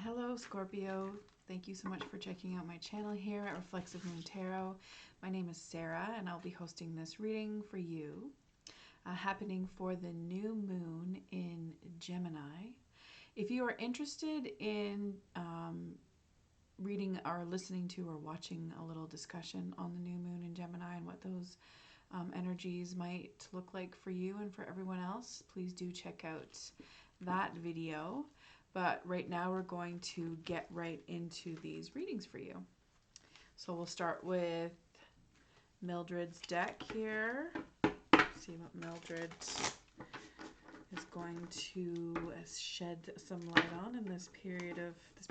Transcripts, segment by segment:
Hello, Scorpio. Thank you so much for checking out my channel here at Reflexive Moon Tarot. My name is Sarah, and I'll be hosting this reading for you, happening for the new moon in Gemini. If you are interested in reading or listening to or watching a little discussion on the new moon in Gemini and what those energies might look like for you and for everyone else, please do check out that video. But right now we're going to get right into these readings for you. So we'll start with Mildred's deck here. See what Mildred is going to shed some light on in this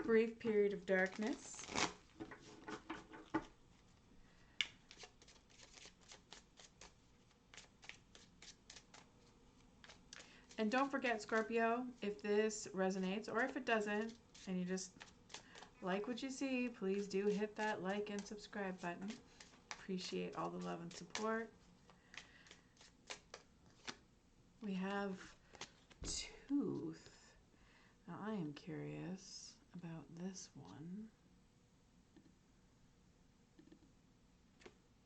brief period of darkness. And don't forget, Scorpio, if this resonates or if it doesn't, and you just like what you see, please do hit that like and subscribe button. Appreciate all the love and support. We have Tooth. Now I am curious about this one.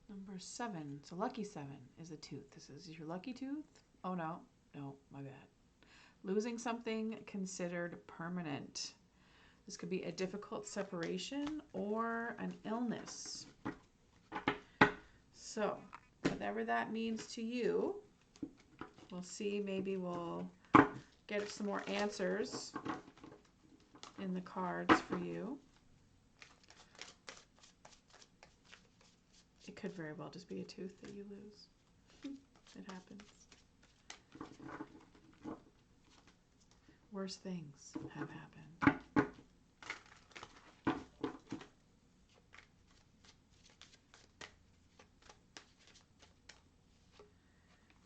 Number 7. So lucky 7 is a tooth. This is your lucky tooth. Oh no, my bad. Losing something considered permanent. This could be a difficult separation or an illness. So, whatever that means to you, we'll see. Maybe we'll get some more answers in the cards for you. It could very well just be a tooth that you lose. It happens. Worse things have happened.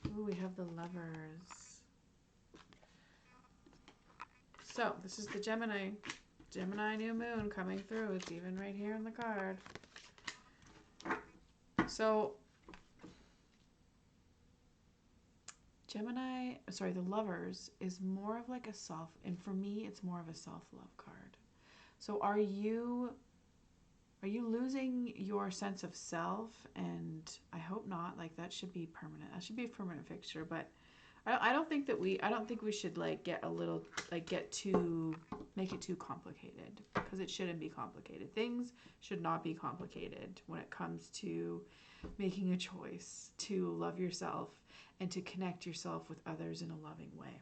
Ooh, we have the Lovers. So, this is the Gemini new moon coming through. It's even right here in the card. So, the Lovers is more of like a self, and for me, it's more of a self-love card. So are you losing your sense of self? And I hope not. Like, that should be permanent. That should be a permanent fixture. But I don't think we should like make it too complicated, because it shouldn't be complicated. Things should not be complicated when it comes to making a choice to love yourself and to connect yourself with others in a loving way.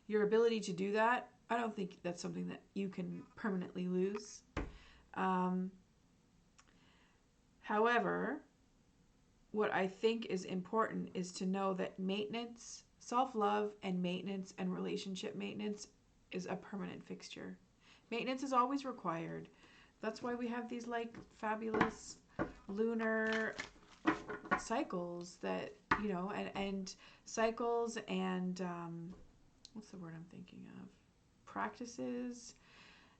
Your ability to do that, I don't think that's something that you can permanently lose. However, what I think is important is to know that maintenance, self-love and maintenance and relationship maintenance is a permanent fixture. Maintenance is always required. That's why we have these like fabulous lunar cycles that, you know, and cycles and what's the word I'm thinking of? Practices,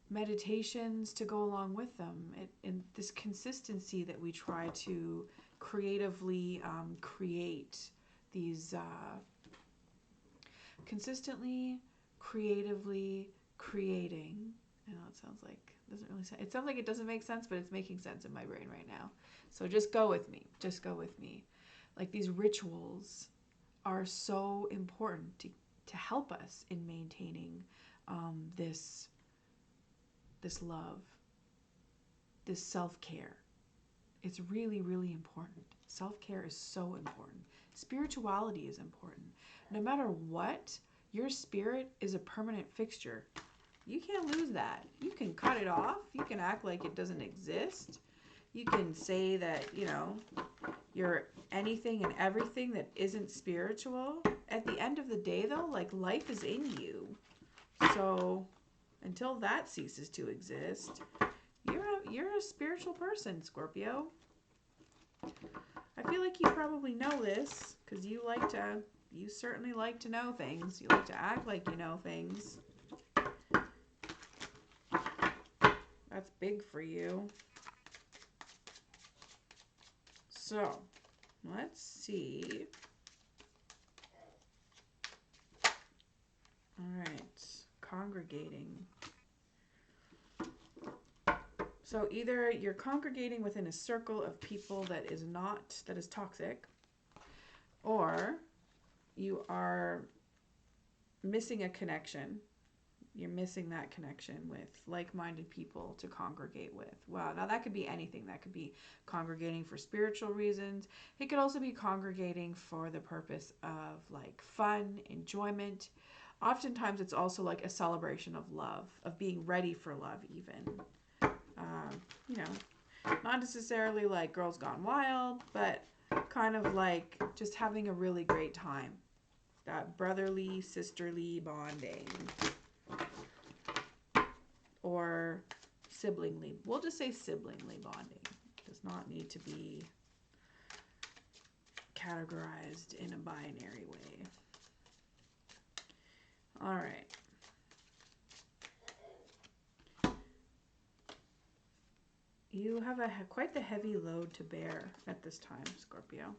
meditations to go along with them. And this consistency that we try to creatively create these consistently, creatively creating. I know it sounds like it sounds like it doesn't make sense, but it's making sense in my brain right now. So just go with me. Just go with me. Like, these rituals are so important to help us in maintaining this love, this self-care. It's really, really important. Self-care is so important. Spirituality is important. No matter what, your spirit is a permanent fixture. You can't lose that. You can cut it off. You can act like it doesn't exist. You can say that, you know, you're anything and everything that isn't spiritual. At the end of the day, though, like, life is in you. So until that ceases to exist, you're a spiritual person, Scorpio. I feel like you probably know this, because you certainly like to know things. You like to act like you know things. That's big for you. So, let's see. All right, congregating. So either you're congregating within a circle of people that is toxic, or you are missing a connection. You're missing that connection with like-minded people to congregate with. Wow, now that could be anything. That could be congregating for spiritual reasons. It could also be congregating for the purpose of like fun, enjoyment. Oftentimes it's also like a celebration of love, of being ready for love even. You know, not necessarily like Girls Gone Wild, but kind of like just having a really great time. That brotherly, sisterly bonding. Or siblingly. We'll just say siblingly bonding. It does not need to be categorized in a binary way. All right. You have quite the heavy load to bear at this time, Scorpio.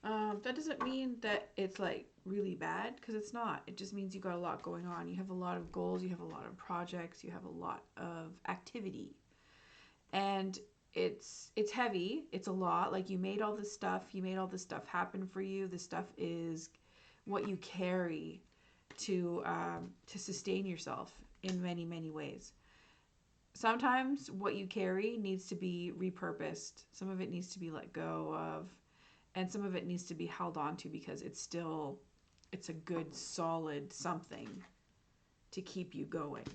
That doesn't mean that it's like really bad, because it's not. It just means you got a lot going on. You have a lot of goals, you have a lot of projects, you have a lot of activity. And it's heavy. It's a lot. Like you made all this stuff happen for you. This stuff is what you carry to sustain yourself in many, many ways. Sometimes what you carry needs to be repurposed. Some of it needs to be let go of, and some of it needs to be held on to because it's a good solid something to keep you going.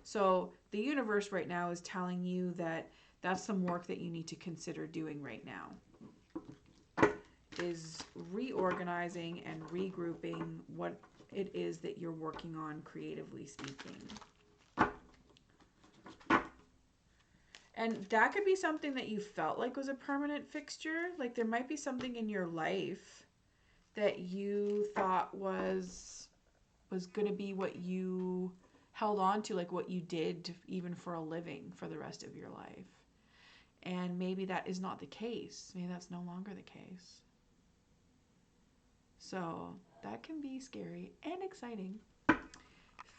So the universe right now is telling you that that's some work that you need to consider doing right now, is reorganizing and regrouping what it is that you're working on, creatively speaking. And that could be something that you felt like was a permanent fixture. Like there might be something in your life that you thought was going to be what you held on to, like what you did even for a living for the rest of your life. And maybe that is not the case. Maybe that's no longer the case. So that can be scary and exciting.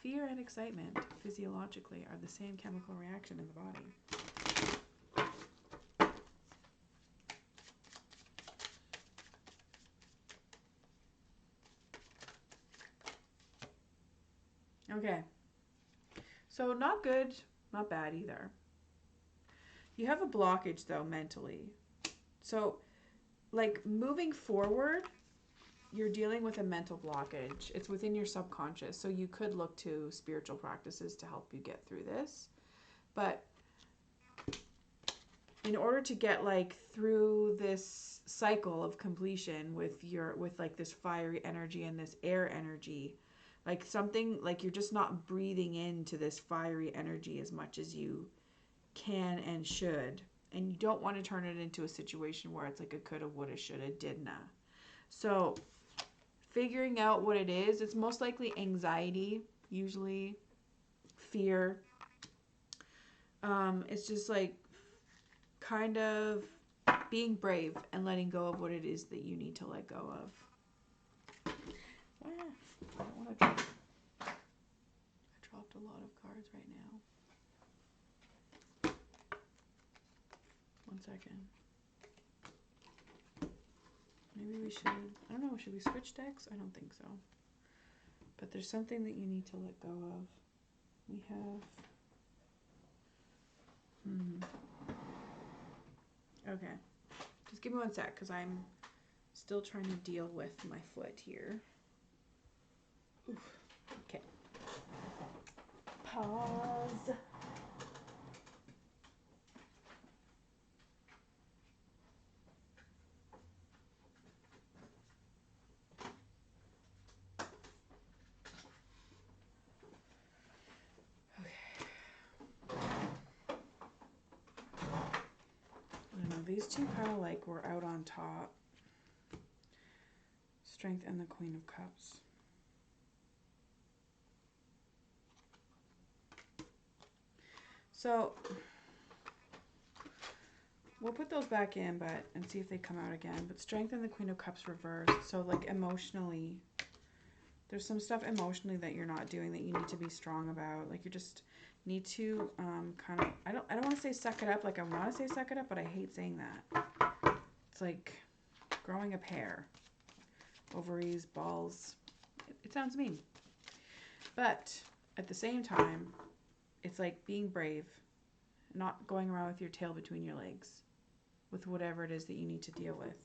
Fear and excitement physiologically are the same chemical reaction in the body. Okay. So not good, not bad either. You have a blockage though mentally. So like moving forward, you're dealing with a mental blockage. It's within your subconscious. So you could look to spiritual practices to help you get through this. But in order to get like through this cycle of completion with like this fiery energy and this air energy, like something like you're just not breathing into this fiery energy as much as you can and should. And you don't want to turn it into a situation where it's like a coulda, woulda, shoulda, didna. So figuring out what it is, it's most likely anxiety, usually fear. It's just like kind of being brave and letting go of what it is that you need to let go of. I don't want to drop. I dropped a lot of cards right now. 1 second. Maybe we should, I don't know, should we switch decks? I don't think so. But there's something that you need to let go of. We have, okay. Just give me 1 sec, because I'm still trying to deal with my foot here. Oof. Okay. Pause. These two kind of like were out on top. Strength and the Queen of Cups. So we'll put those back in and see if they come out again. But Strength and the Queen of Cups reversed. So like emotionally, There's some stuff emotionally that you're not doing that you need to be strong about. Like you just need to kind of, I don't want to say suck it up. Like I want to say suck it up, but I hate saying that. It's like growing a pair. Ovaries, balls. It sounds mean. But at the same time, it's like being brave, not going around with your tail between your legs with whatever it is that you need to deal with.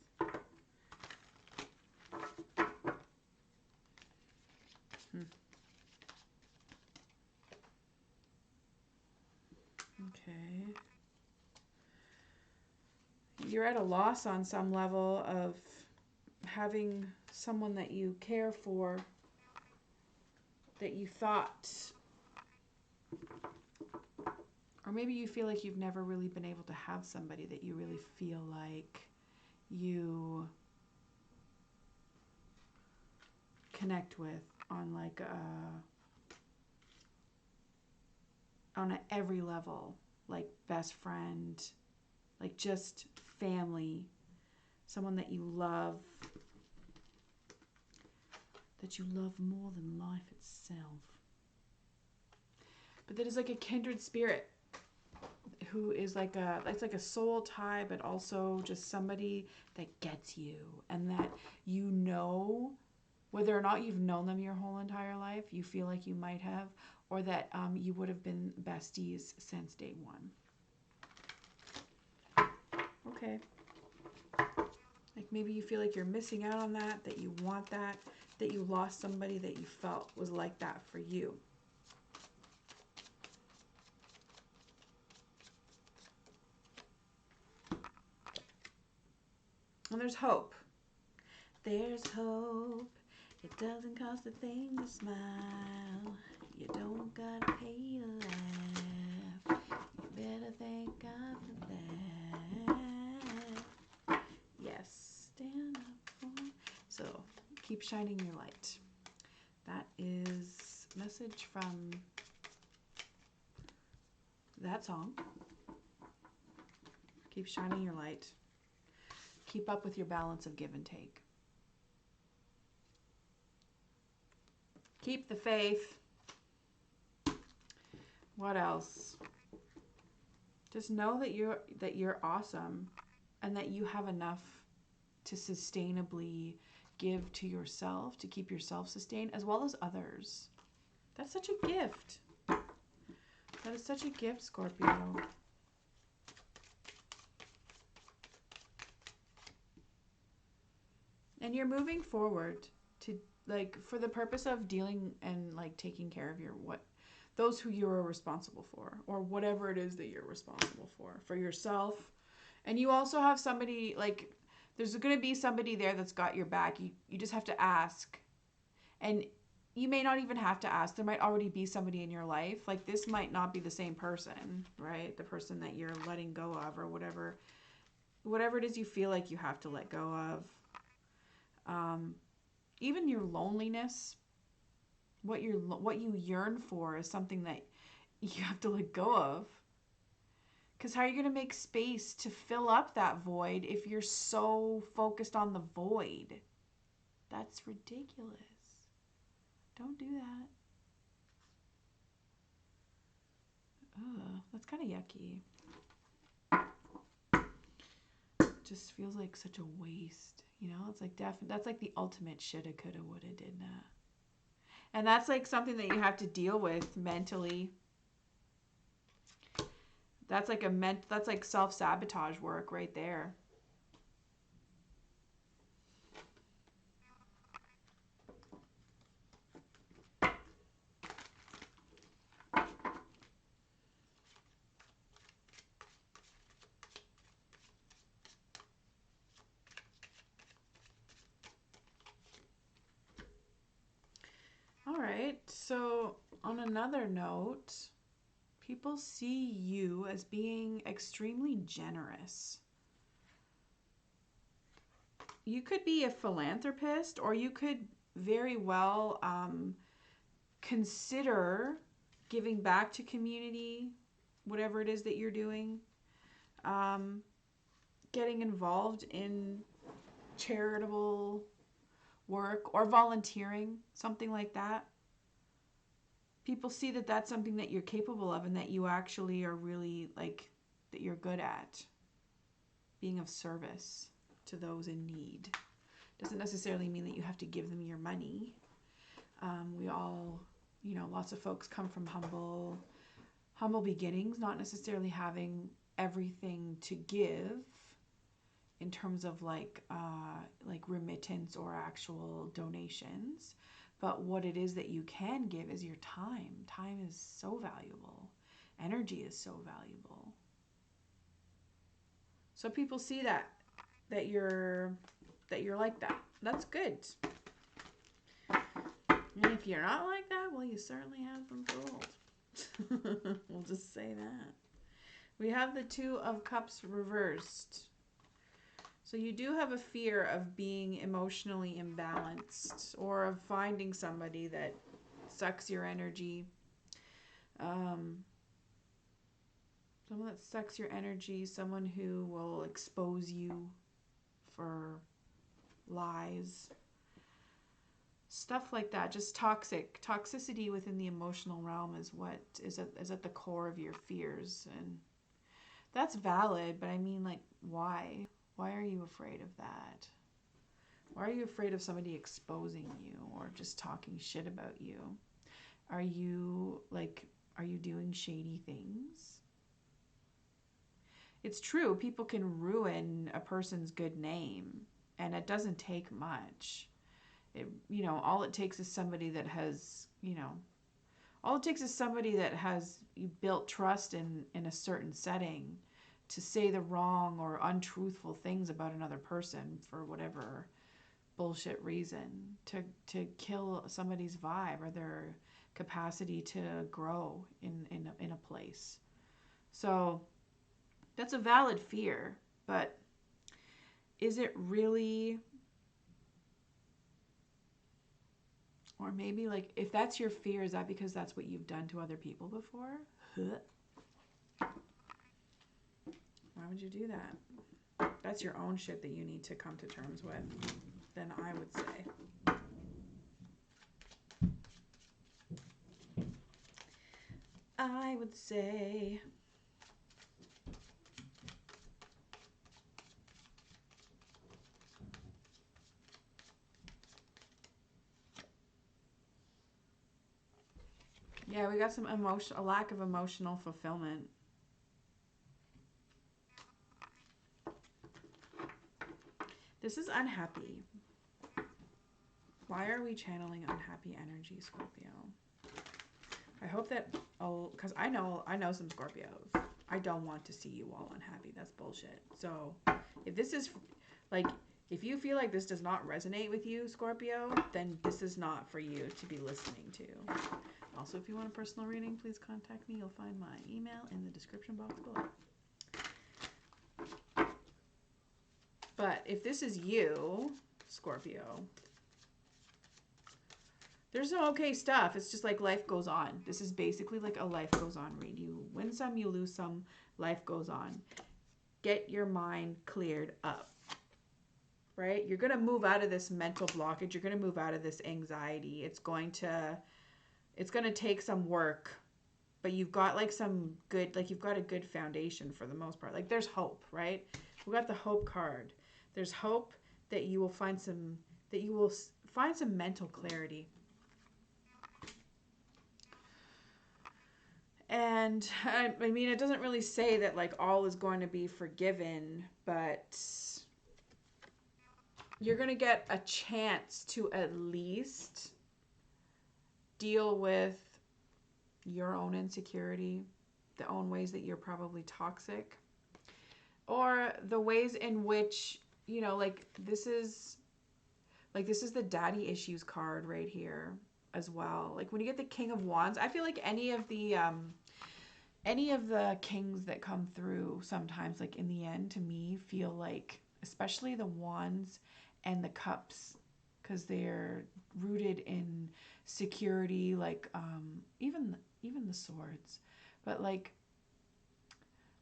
Okay. You're at a loss on some level of having someone that you care for, that you thought, or maybe you feel like you've never really been able to have somebody that you really feel like you connect with on like on every level, like best friend, like just family, someone that you love more than life itself. But that is like a kindred spirit who is like it's like a soul tie, but also just somebody that gets you, and that you know, whether or not you've known them your whole entire life, you feel like you might have, or that you would have been besties since day one. Okay. Like maybe you feel like you're missing out on that, that you want that you lost somebody that you felt was like that for you. And there's hope. There's hope. It doesn't cost a thing to smile. You don't gotta pay to laugh. You better thank God for that. Yes, stand up for. So keep shining your light. That is a message from that song. Keep shining your light. Keep up with your balance of give and take. Keep the faith. What else? Just know that you're awesome, and that you have enough to sustainably give to yourself, to keep yourself sustained, as well as others. That's such a gift. That is such a gift, Scorpio. And you're moving forward to, like, for the purpose of dealing and like taking care of those who you're responsible for, or whatever it is that you're responsible for yourself. And you also have somebody, like, there's going to be somebody there that's got your back. You just have to ask. And you may not even have to ask. There might already be somebody in your life. Like, this might not be the same person, right? The person that you're letting go of, or whatever it is you feel like you have to let go of. Even your loneliness, what you yearn for, is something that you have to let go of. Because how are you going to make space to fill up that void if you're so focused on the void? That's ridiculous. Don't do that. Ugh, that's kind of yucky. Just feels like such a waste, you know? It's like that's like the ultimate shoulda, coulda, woulda, didn't. And that's like something that you have to deal with mentally. That's like self-sabotage work right there. All right. So, on another note, people see you as being extremely generous. You could be a philanthropist, or you could very well consider giving back to community, whatever it is that you're doing. Getting involved in charitable work, or volunteering, something like that. People see that that's something that you're capable of and that you actually are really like, that you're good at being of service to those in need. Doesn't necessarily mean that you have to give them your money. We all, you know, lots of folks come from humble beginnings, not necessarily having everything to give in terms of like remittance or actual donations. But what it is that you can give is your time. Time is so valuable. Energy is so valuable. So people see that you're like that. That's good. And if you're not like that, well, you certainly have been fooled. We'll just say that. We have the Two of Cups reversed. So you do have a fear of being emotionally imbalanced or of finding somebody that sucks your energy. Someone that sucks your energy, someone who will expose you for lies. Stuff like that, just toxicity within the emotional realm is what is at the core of your fears. And that's valid, but I mean, like, why? Why are you afraid of that? Why are you afraid of somebody exposing you or just talking shit about you? Are you doing shady things? It's true, people can ruin a person's good name, and it doesn't take much. All it takes is somebody that has, built trust in a certain setting to say the wrong or untruthful things about another person for whatever bullshit reason, to kill somebody's vibe or their capacity to grow in a place. So that's a valid fear, but is it really? Or maybe, like, if that's your fear, is that because that's what you've done to other people before? Why would you do that? That's your own shit that you need to come to terms with, then I would say. I would say... Yeah, we got a lack of emotional fulfillment. This is unhappy. Why are we channeling unhappy energy, Scorpio? I hope that, because I know some Scorpios. I don't want to see you all unhappy. That's bullshit. So if this is, like, if you feel like this does not resonate with you, Scorpio, then this is not for you to be listening to. Also, if you want a personal reading, please contact me. You'll find my email in the description box below. But if this is you, Scorpio, there's no okay stuff. It's just like life goes on. This is basically like a life goes on read. You win some, you lose some, life goes on. Get your mind cleared up, right? You're going to move out of this mental blockage. You're going to move out of this anxiety. It's going to take some work, but you've got you've got a good foundation for the most part. Like, there's hope, right? We got the hope card. There's hope that you will find some mental clarity. And I mean, it doesn't really say that like all is going to be forgiven, but you're going to get a chance to at least deal with your own insecurity, the own ways that you're probably toxic, or the ways in which, this is the daddy issues card right here as well. Like, when you get the King of Wands, I feel like any of the kings that come through sometimes, like, in the end, to me, feel like, especially the Wands and the Cups, because they're rooted in security, like, even the Swords, but like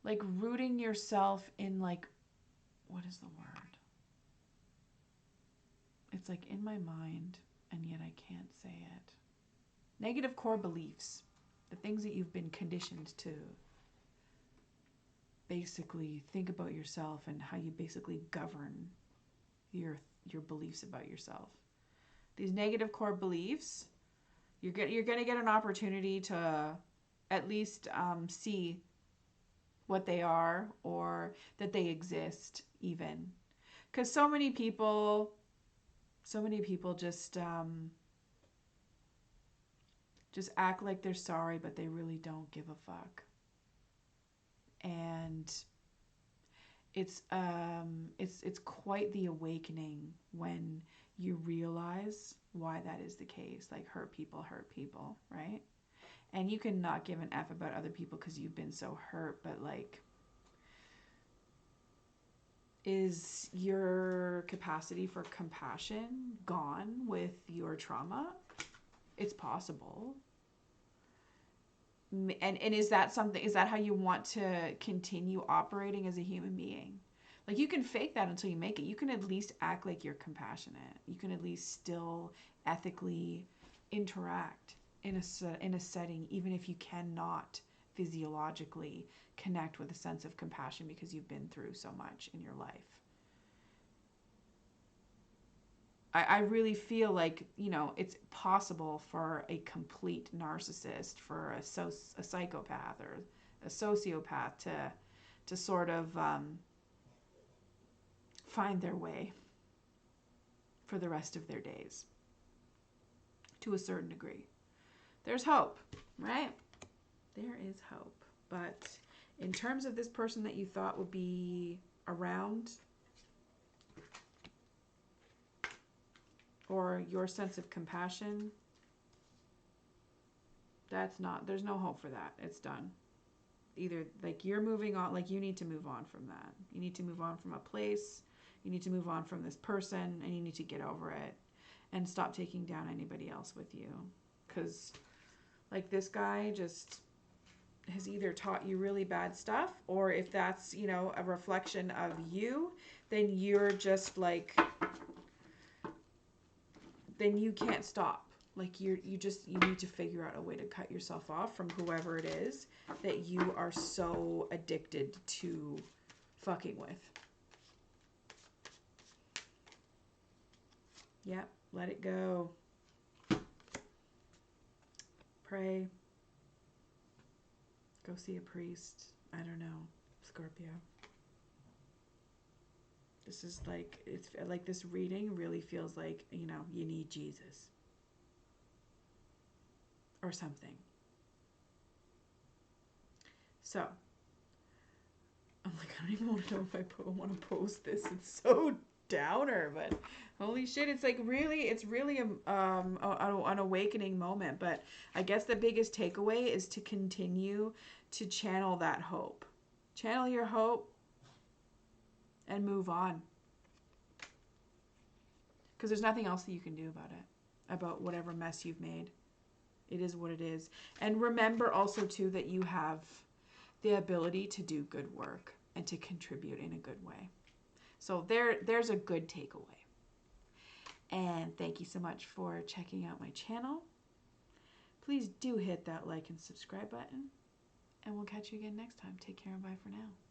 rooting yourself in, like, what is the word? It's like in my mind, and yet I can't say it. Negative core beliefs, the things that you've been conditioned to basically think about yourself and how you basically govern your beliefs about yourself. These negative core beliefs, you're going to get an opportunity to at least see what they are, or that they exist even. Because so many people just act like they're sorry, but they really don't give a fuck. And it's quite the awakening when you realize why that is the case. Like, hurt people, right? And you can not give an F about other people because you've been so hurt, but like, is your capacity for compassion gone with your trauma? It's possible. And is that how you want to continue operating as a human being? Like, you can fake that until you make it. You can at least act like you're compassionate. You can at least still ethically interact in a setting, even if you cannot physiologically connect with a sense of compassion because you've been through so much in your life. I really feel like, it's possible for a complete narcissist, for a psychopath or a sociopath to sort of find their way for the rest of their days to a certain degree. There's hope, right? There is hope. But in terms of this person that you thought would be around, or your sense of compassion, there's no hope for that. It's done. Either like you're moving on, like you need to move on from that. You need to move on from a place. You need to move on from this person, and you need to get over it and stop taking down anybody else with you. Because like, this guy just has either taught you really bad stuff, or if that's, a reflection of you, then you're just like, then you can't stop. Like, you need to figure out a way to cut yourself off from whoever it is that you are so addicted to fucking with. Yep, let it go. Pray. Go see a priest. I don't know, Scorpio. This is like, it's like, this reading really feels like, you need Jesus or something. So I'm like, I don't even want to know if I want to post this. It's so downer, but holy shit, it's really an awakening moment. But I guess the biggest takeaway is to continue to channel that hope. Channel your hope and move on. Because there's nothing else that you can do about it, about whatever mess you've made. It is what it is. And remember also, too, that you have the ability to do good work and to contribute in a good way. So there's a good takeaway. And thank you so much for checking out my channel. Please do hit that like and subscribe button. And we'll catch you again next time. Take care and bye for now.